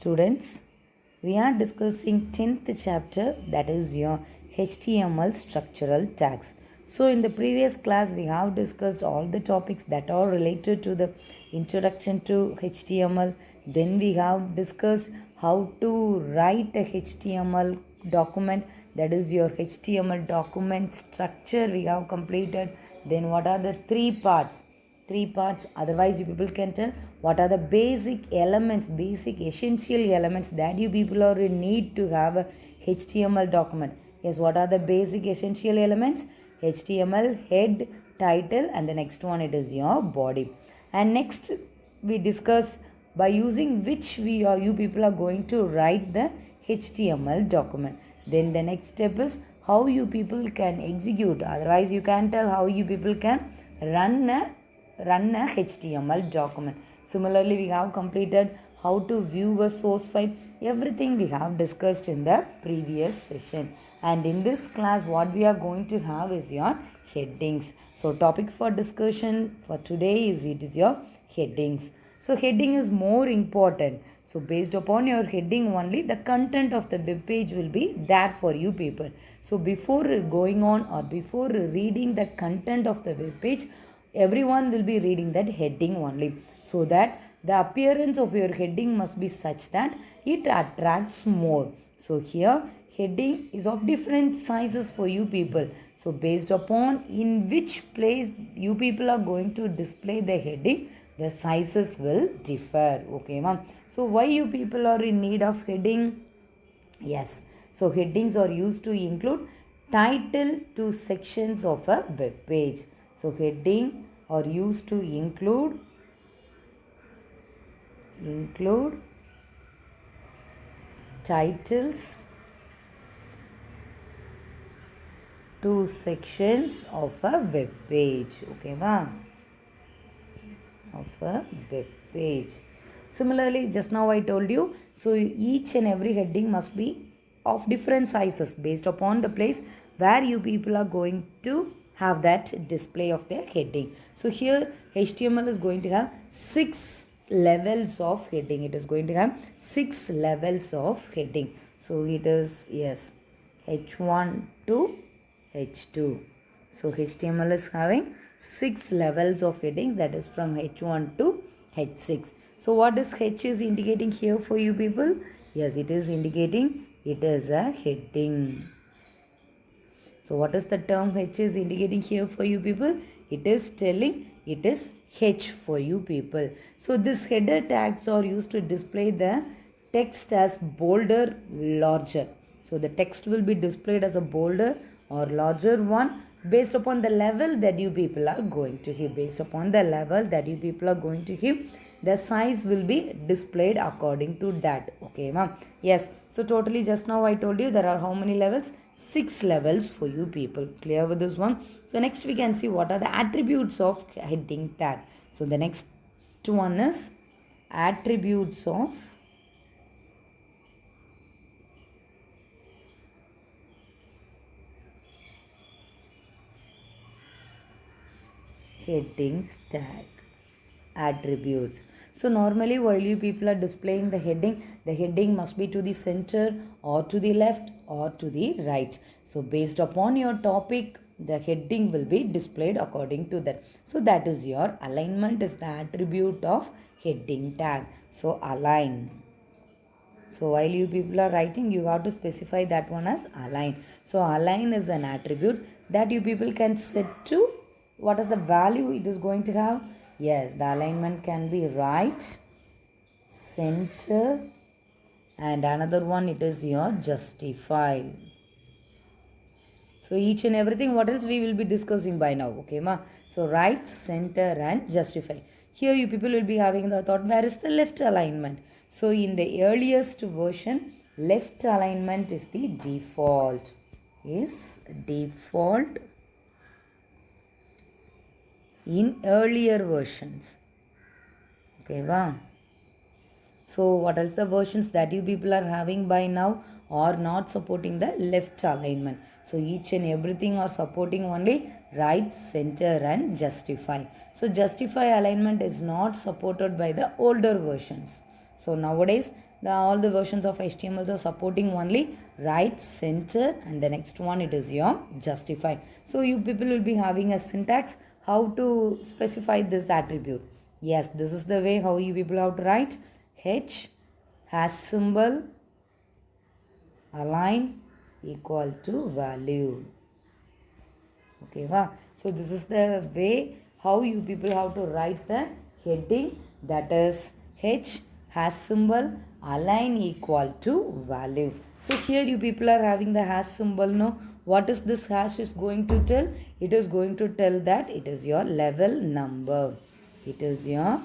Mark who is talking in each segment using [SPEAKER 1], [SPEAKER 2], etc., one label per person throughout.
[SPEAKER 1] Students, we are discussing 10th chapter, that is your HTML structural tags. So in the previous class we have discussed all the topics that are related to the introduction to HTML. Then we have discussed how to write a HTML document, that is your HTML document structure we have completed. Then what are the three parts, otherwise you people can tell what are the basic elements, basic essential elements that you people are in need to have a HTML document. Yes, what are the basic essential elements? HTML head, title, and the next one it is your body. And next we discussed by using which you people are going to write the HTML document. Then the next step is how you people can execute, otherwise you can tell how you people can run a HTML document. Similarly, we have completed how to view a source file. Everything we have discussed in the previous session. And in this class, what we are going to have is your headings. So, topic for discussion for today is your headings. So, heading is more important. So, based upon your heading only, the content of the web page will be there for you people. So, before going on or before reading the content of the web page, everyone will be reading that heading only, so that the appearance of your heading must be such that it attracts more. So here heading is of different sizes for you people. So based upon in which place you people are going to display the heading, the sizes will differ. Okay, ma'am. So why you people are in need of heading? Yes. So headings are used to include title to sections of a web page. So heading are used to include titles to sections of a web page. Okay, ma'am? Of a web page. Similarly, just now I told you, so each and every heading must be of different sizes based upon the place where you people are going to have that display of their heading. So here HTML is going to have 6 levels of heading. It is going to have 6 levels of heading. So it is, yes, H1 to H2. So HTML is having 6 levels of heading, that is from H1 to H6. So what is H is indicating here for you people? Yes, it is indicating it is a heading. So what is the term H is indicating here for you people? It is telling it is H for you people. So this header tags are used to display the text as bolder, larger. So the text will be displayed as a bolder or larger one based upon the level that you people are going to hit. Based upon the level that you people are going to hit, the size will be displayed according to that. Okay, ma'am? Yes. So totally just now I told you there are how many levels? 6 levels for you people. Clear with this one? So next we can see what are the attributes of heading tag. So the next one is attributes of headings tag. Attributes. So normally while you people are displaying the heading must be to the center or to the left or to the right. So based upon your topic, the heading will be displayed according to that. So that is your alignment is the attribute of heading tag. So align. So while you people are writing, you have to specify that one as align. So align is an attribute that you people can set to what is the value it is going to have. Yes, the alignment can be right, center, and another one it is your justify. So each and everything what else we will be discussing by now. Okay, ma? So right, center, and justify. Here you people will be having the thought, where is the left alignment? So in the earliest version, left alignment is the default. Is default in earlier versions. Okay, wow. So what else the versions that you people are having by now are not supporting the left alignment. So each and everything are supporting only right, center, and justify. So justify alignment is not supported by the older versions. So nowadays all the versions of HTMLs are supporting only right, center, and the next one it is your justify. So you people will be having a syntax how to specify this attribute. Yes, this is the way how you people have to write h hash symbol align equal to value. Okay, wow. So this is the way how you people have to write the heading, that is h hash symbol align equal to value. So here you people are having the hash symbol. No, what is this hash is going to tell? It is going to tell that it is your level number. It is your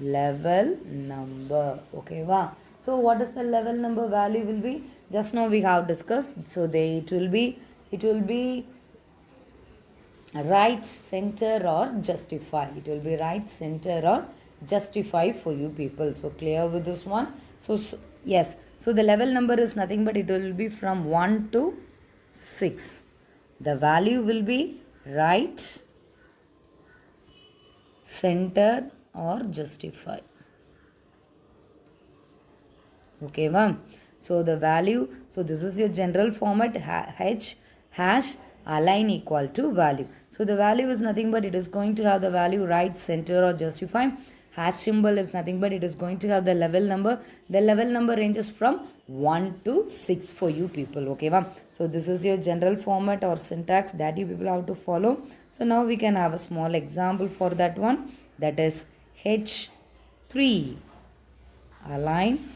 [SPEAKER 1] level number. Okay, wow. So what is the level number value will be? Just now we have discussed. So it will be right, center, or justify. It will be right, center, or justify for you people. So clear with this one? So yes. So the level number is nothing but it will be from 1 to 6. The value will be right, center, or justify. Okay, ma'am. So the value, so this is your general format, h hash align equal to value. So the value is nothing but it is going to have the value right, center, or justify. Hash symbol is nothing but it is going to have the level number. The level number ranges from 1 to 6 for you people. Okay, ma'am. So this is your general format or syntax that you people have to follow. So now we can have a small example for that one. That is h3 align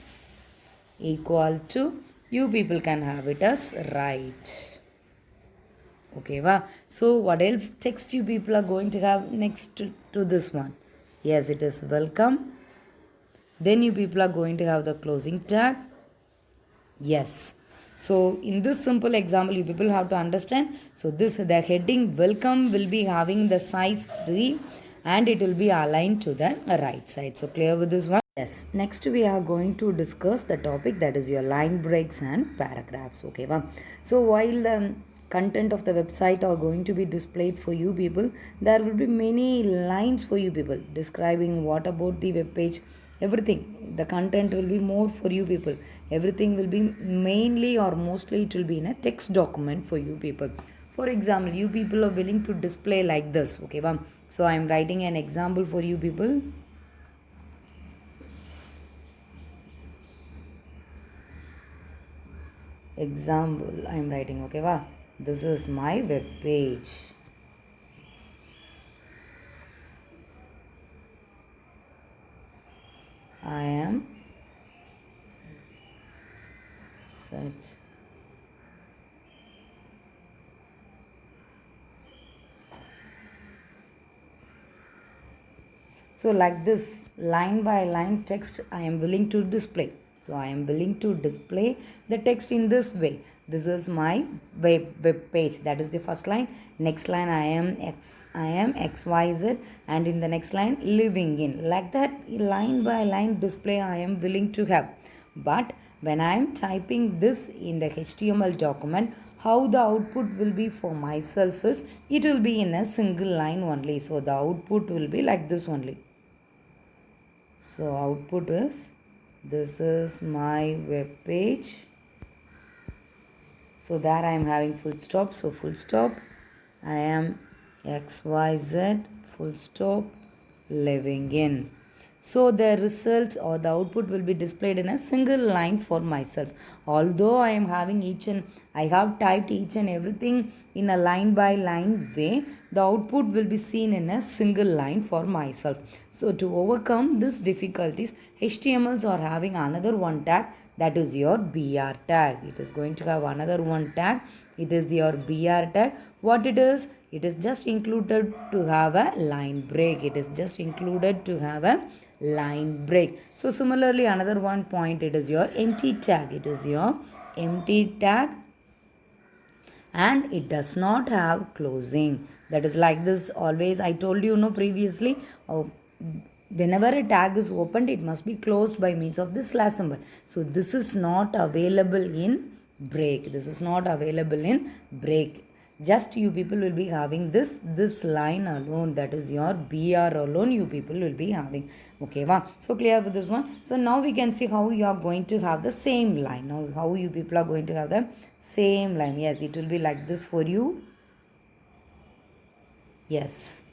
[SPEAKER 1] equal to, you people can have it as right. Okay, wow. So what else text you people are going to have next to this one? Yes, it is welcome. Then you people are going to have the closing tag. Yes. So in this simple example, you people have to understand. So the heading welcome will be having the size 3 and it will be aligned to the right side. So clear with this one? Yes. Next we are going to discuss the topic that is your line breaks and paragraphs. Okay, ma'am. So while the content of the website are going to be displayed for you people, there will be many lines for you people describing what about the web page, everything. The content will be more for you people. Everything will be mainly or mostly it will be in a text document for you people. For example, you people are willing to display like this. Okay, ma'am. So I am writing an example for you people. Example I am writing. Okay, wow. This is my web page. I am set. So like this line by line text I am willing to display. So I am willing to display the text in this way. This is my web page. That is the first line. Next line I am XYZ, and in the next line living in. Like that line by line display I am willing to have. But when I am typing this in the HTML document, how the output will be for myself is it will be in a single line only. So the output will be like this only. So output is, this is my web page. So there I am having full stop. So full stop, I am XYZ full stop living in. So the result or the output will be displayed in a single line for myself. Although I am having I have typed each and everything in a line by line way, the output will be seen in a single line for myself. So to overcome these difficulties, HTMLs are having another one tag, that is your BR tag. It is going to have another one tag. It is your BR tag. What it is? It is just included to have a line break. It is just included to have a line break. So similarly, another one point, it is your empty tag. It is your empty tag and it does not have closing. That is like this always. I told you previously. Whenever a tag is opened, it must be closed by means of this slash symbol. So this is not available in break. This is not available in break. just you people will be having this line alone, that is your BR alone you people will be having. Okay, wow. So clear with this one. So now we can see how you are going to have the same line. Now how you people are going to have the same line. Yes, it will be like this for you. Yes.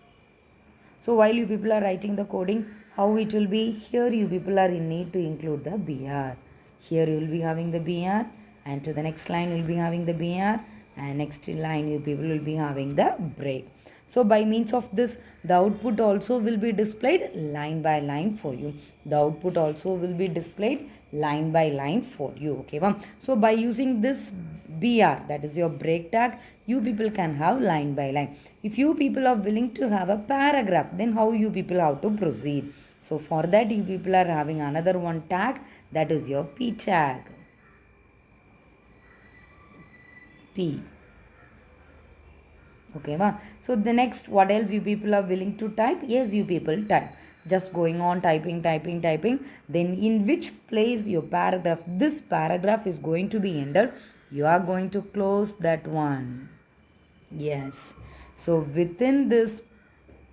[SPEAKER 1] So while you people are writing the coding, how it will be, here you people are in need to include the BR. Here you will be having the BR, and to the next line you will be having the BR, and next line you people will be having the break. So by means of this, the output also will be displayed line by line for you. The output also will be displayed line by line for you. Okay, ma'am. So by using this BR, that is your break tag, you people can have line by line. If you people are willing to have a paragraph, then how you people have to proceed? So for that you people are having another one tag, that is your P tag. P. Okay, ma. So the next, what else you people are willing to type? Yes, you people type. Just going on typing, typing, typing. Then in which place your paragraph, this paragraph is going to be ended, you are going to close that one. Yes. So within this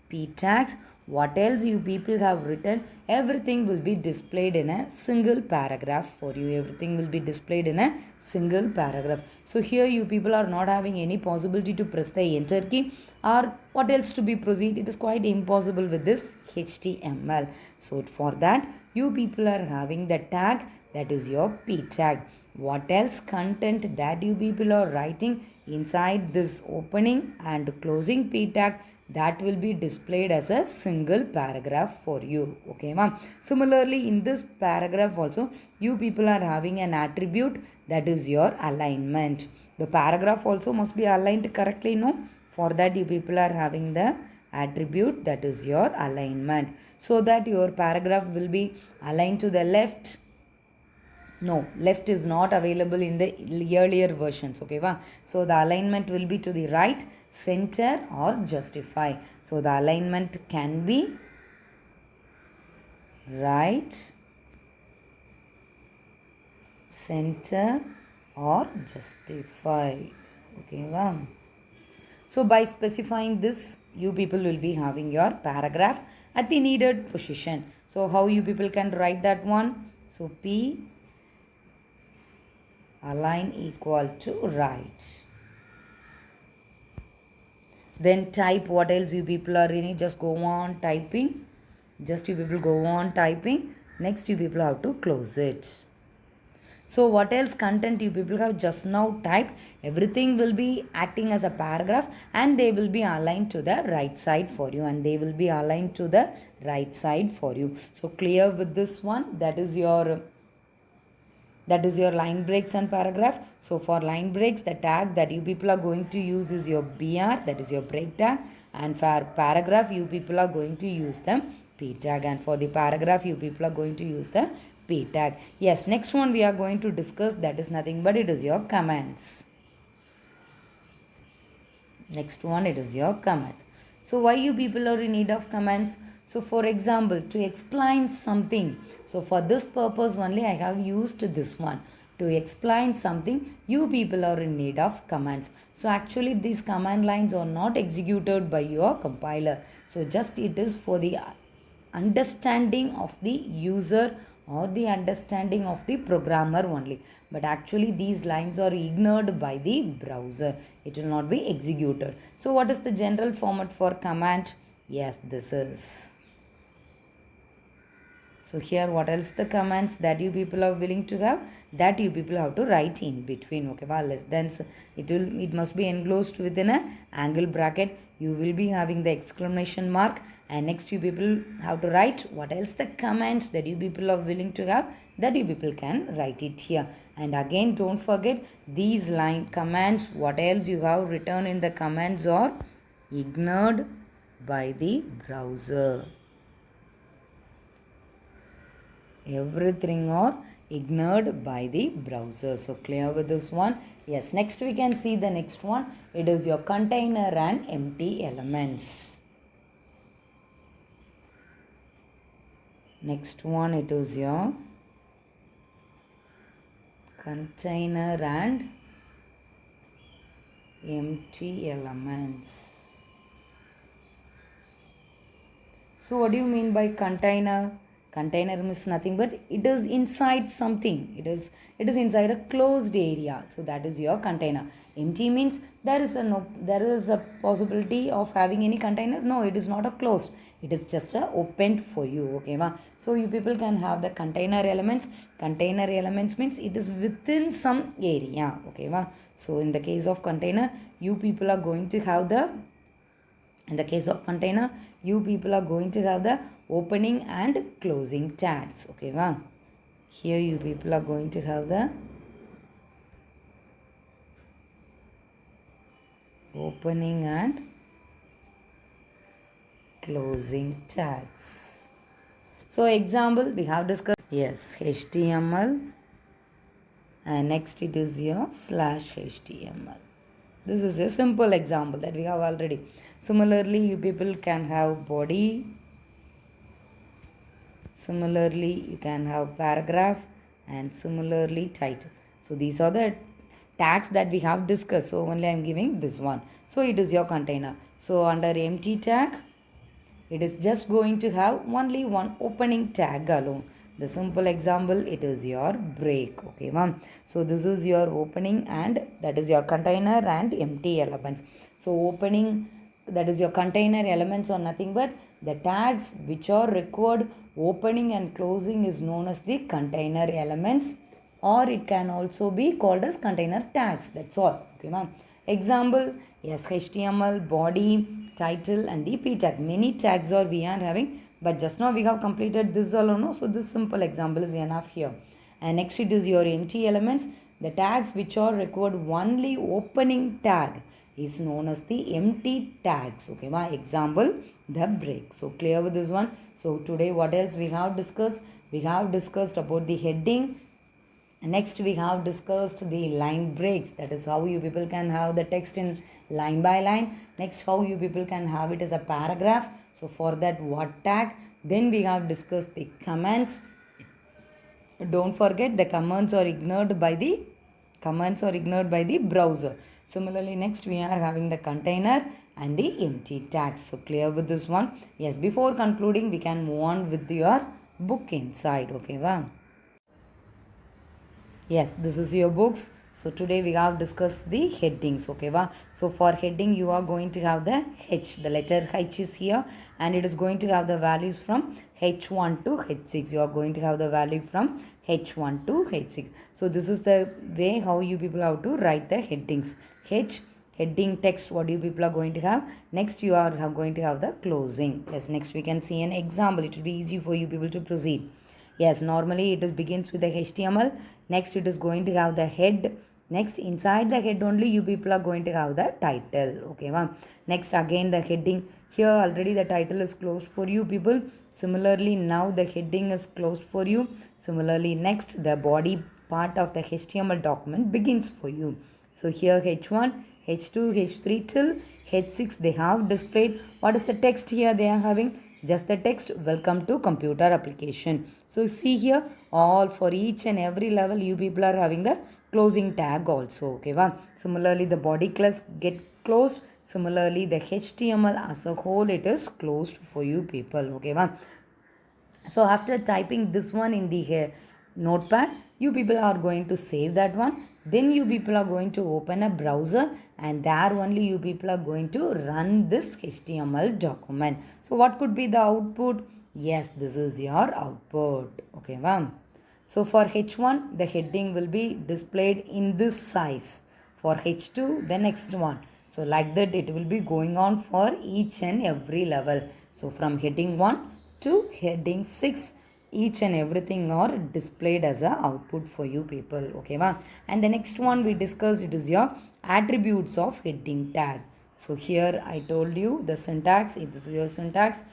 [SPEAKER 1] P tags, what else you people have written, everything will be displayed in a single paragraph for you. Everything will be displayed in a single paragraph. So here you people are not having any possibility to press the enter key, or what else to be proceed. It is quite impossible with this HTML. So for that, you people are having the tag, that is your P tag. What else content that you people are writing inside this opening and closing P tag, that will be displayed as a single paragraph for you. Okay, ma'am. Similarly, in this paragraph also, you people are having an attribute, that is your alignment. The paragraph also must be aligned correctly, no? For that, you people are having the attribute, that is your alignment, so that your paragraph will be aligned to the left. No, left is not available in the earlier versions. Okay, va? So the alignment will be to the right, center, or justify. So the alignment can be right, center, or justify. Okay, va? So by specifying this, you people will be having your paragraph at the needed position. So how you people can write that one? So P align equal to right. Then type what else you people are in it. Just go on typing. Just you people go on typing. Next you people have to close it. So what else content you people have just now typed, everything will be acting as a paragraph, and they will be aligned to the right side for you, and they will be aligned to the right side for you. So clear with this one. That is your line breaks and paragraph. So for line breaks, the tag that you people are going to use is your BR, that is your break tag. And for paragraph, you people are going to use the P tag. And for the paragraph, you people are going to use the P tag. Yes, next one we are going to discuss, that is nothing but it is your comments. Next one, it is your comments. So why you people are in need of comments? So for example, to explain something. So for this purpose only I have used this one. To explain something, you people are in need of commands. So actually these command lines are not executed by your compiler. So just it is for the understanding of the user or the understanding of the programmer only, but actually these lines are ignored by the browser. It will not be executed. So what is the general format for command? Yes, this is. So here what else the commands that you people are willing to have, that you people have to write in between. Okay, well, less than, it must be enclosed within a angle bracket. You will be having the exclamation mark, and next you people have to write what else the commands that you people are willing to have, that you people can write it here. And again, don't forget these line commands, what else you have written in the commands are ignored by the browser. Everything are ignored by the browser. So clear with this one? Yes, next we can see the next one. It is your container and empty elements. Next one, it is your container and empty elements. So what do you mean by container? Container means nothing but it is inside something. It is inside a closed area. So that is your container. Empty means there is a possibility of having any container. No, it is not a closed. It is just a opened for you. Okay, ma. So you people can have the container elements. Container elements means it is within some area. Okay, ma. So in the case of container, you people are going to have the in the case of container, you people are going to have the opening and closing tags. Okay, wow. Here you people are going to have the opening and closing tags. So example, we have discussed, yes, HTML, and next it is your /HTML. This is a simple example that we have already. Similarly, you people can have body. Similarly, you can have paragraph, and similarly title. So these are the tags that we have discussed. So only I am giving this one. So it is your container. So under empty tag, it is just going to have only one opening tag alone. The simple example, it is your break. Okay, ma'am. So this is your opening and that is your container and empty elements. So opening, that is your container elements are nothing but the tags which are required. Opening and closing is known as the container elements, or it can also be called as container tags. That's all. Okay, ma'am. Example, yes, HTML, body, title and the p tag. Many tags are we are having, but just now we have completed this alone. No? So this simple example is enough here. And next it is your empty elements. The tags which are required only opening tag is known as the empty tags. Okay, my example, the break. So clear with this one. So today what else we have discussed? We have discussed about the heading. Next we have discussed the line breaks. That is how you people can have the text in line by line. Next, how you people can have it as a paragraph. So for that, what tag? Then we have discussed the comments. Don't forget the comments are ignored by the browser. Similarly, next we are having the container and the empty tags. So clear with this one? Yes, before concluding, we can move on with your book inside. Okay, wow. Yes, this is your books. So today we have discussed the headings. Okay, wow. So for heading, you are going to have the H. The letter H is here, and it is going to have the values from H1 to H6. You are going to have the value from H1 to H6. So this is the way how you people have to write the headings. H heading text, what you people are going to have. Next you are going to have the closing. Yes, next we can see an example. It will be easy for you people to proceed. Yes, normally it begins with the HTML. Next it is going to have the head. Next inside the head only you people are going to have the title. Okay, ma'am. Next again the heading. Here already the title is closed for you people. Similarly now the heading is closed for you. Similarly next the body part of the HTML document begins for you. So here H1, H2, H3 till H6 they have displayed. What is the text here they are having? Just the text, welcome to computer application. So see here, all for each and every level you people are having the closing tag also. Okay, wow. Similarly the body class get closed. Similarly the HTML as a whole it is closed for you people. Okay, wow. So after typing this one in the notepad, you people are going to save that one. Then you people are going to open a browser and there only you people are going to run this HTML document. So what could be the output? Yes, this is your output. Okay, ma'am. So for H1, the heading will be displayed in this size. For H2, the next one. So like that it will be going on for each and every level. So from heading 1 to heading 6, each and everything are displayed as a output for you people. Okay, ma? And the next one we discussed, it is your attributes of heading tag. So here I told you the syntax. This is your syntax.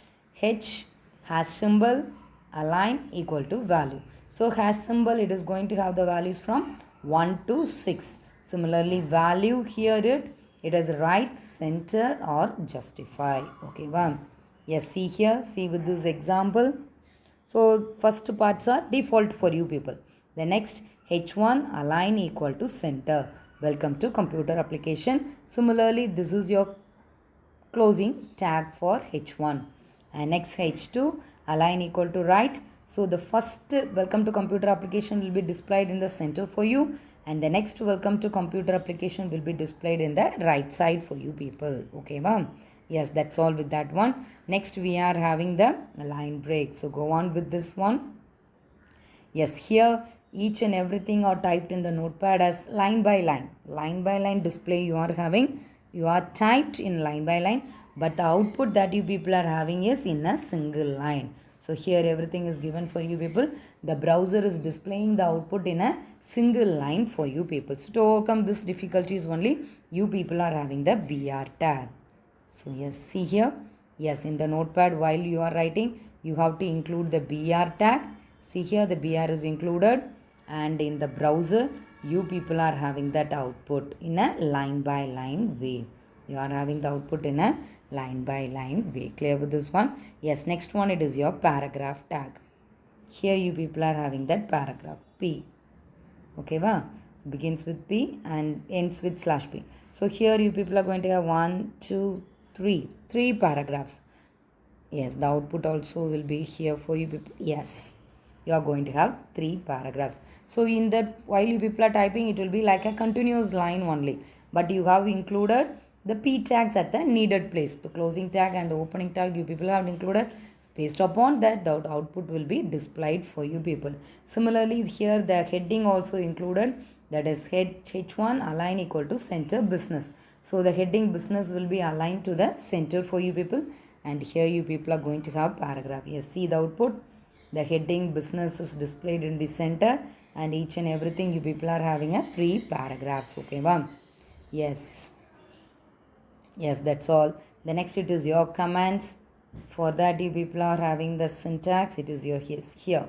[SPEAKER 1] H hash symbol align equal to value. So hash symbol it is going to have the values from 1 to 6. Similarly value here it is right, center or justify. Okay, one. Yes, see here, see with this example. So first parts are default for you people. The next H1 align equal to center. Welcome to computer application. Similarly, this is your closing tag for H1. And next H2, align equal to right. So the first welcome to computer application will be displayed in the center for you, and the next welcome to computer application will be displayed in the right side for you people. Okay, ma'am? Yes, that's all with that one. Next we are having the line break. So go on with this one. Yes, here each and everything are typed in the notepad as line by line. Line by line display you are having. You are typed in line by line, but the output that you people are having is in a single line. So here everything is given for you people. The browser is displaying the output in a single line for you people. So to overcome this difficulties only, you people are having the BR tag. So yes, see here. Yes, in the notepad while you are writing, you have to include the BR tag. See here the BR is included, and in the browser you people are having that output in a line by line way. You are having the output in a line by line way. Clear with this one? Yes, next one it is your paragraph tag. Here you people are having that paragraph P. Okay, wow. Begins with P and ends with /P. So here you people are going to have 1, 2, 3. 3 paragraphs. Yes, the output also will be here for you people. Yes, you are going to have 3 paragraphs. So in that, while you people are typing, it will be like a continuous line only. But you have included the P tags at the needed place. The closing tag and the opening tag you people have included. Based upon that, the output will be displayed for you people. Similarly, here the heading also included. That is H1 align equal to center business. So the heading business will be aligned to the center for you people. And here you people are going to have paragraph. Yes, see the output. The heading business is displayed in the center, and each and everything you people are having a 3 paragraphs. Okay, ma'am? Yes. Yes, that's all. The next it is your commands. For that you people are having the syntax. It is your here.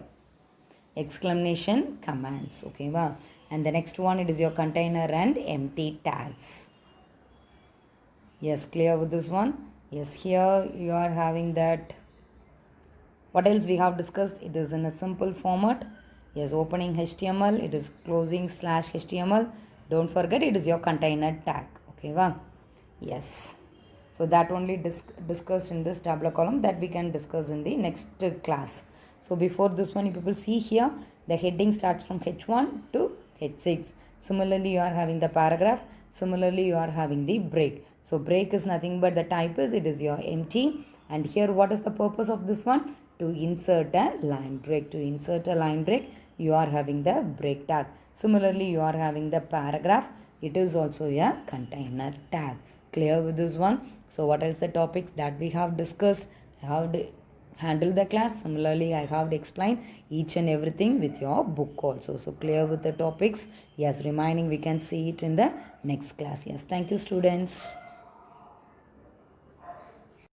[SPEAKER 1] Exclamation commands. Okay, wow. And the next one it is your container and empty tags. Yes, clear with this one? Yes, here you are having that. What else we have discussed? It is in a simple format. Yes, opening HTML. It is closing /HTML. Don't forget it is your container tag. Okay, wow. Yes. So that only discussed in this tabular column, that we can discuss in the next class. So before this one, you people see here, the heading starts from H1 to H6. Similarly, you are having the paragraph. Similarly, you are having the break. So break is nothing but the type is, it is your empty. And here what is the purpose of this one? To insert a line break. To insert a line break, you are having the break tag. Similarly, you are having the paragraph. It is also a container tag. Clear with this one? So what else the topics that we have discussed? I have handled the class. Similarly, I have explained each and everything with your book also. So clear with the topics? Yes, remaining we can see it in the next class. Yes, thank you students.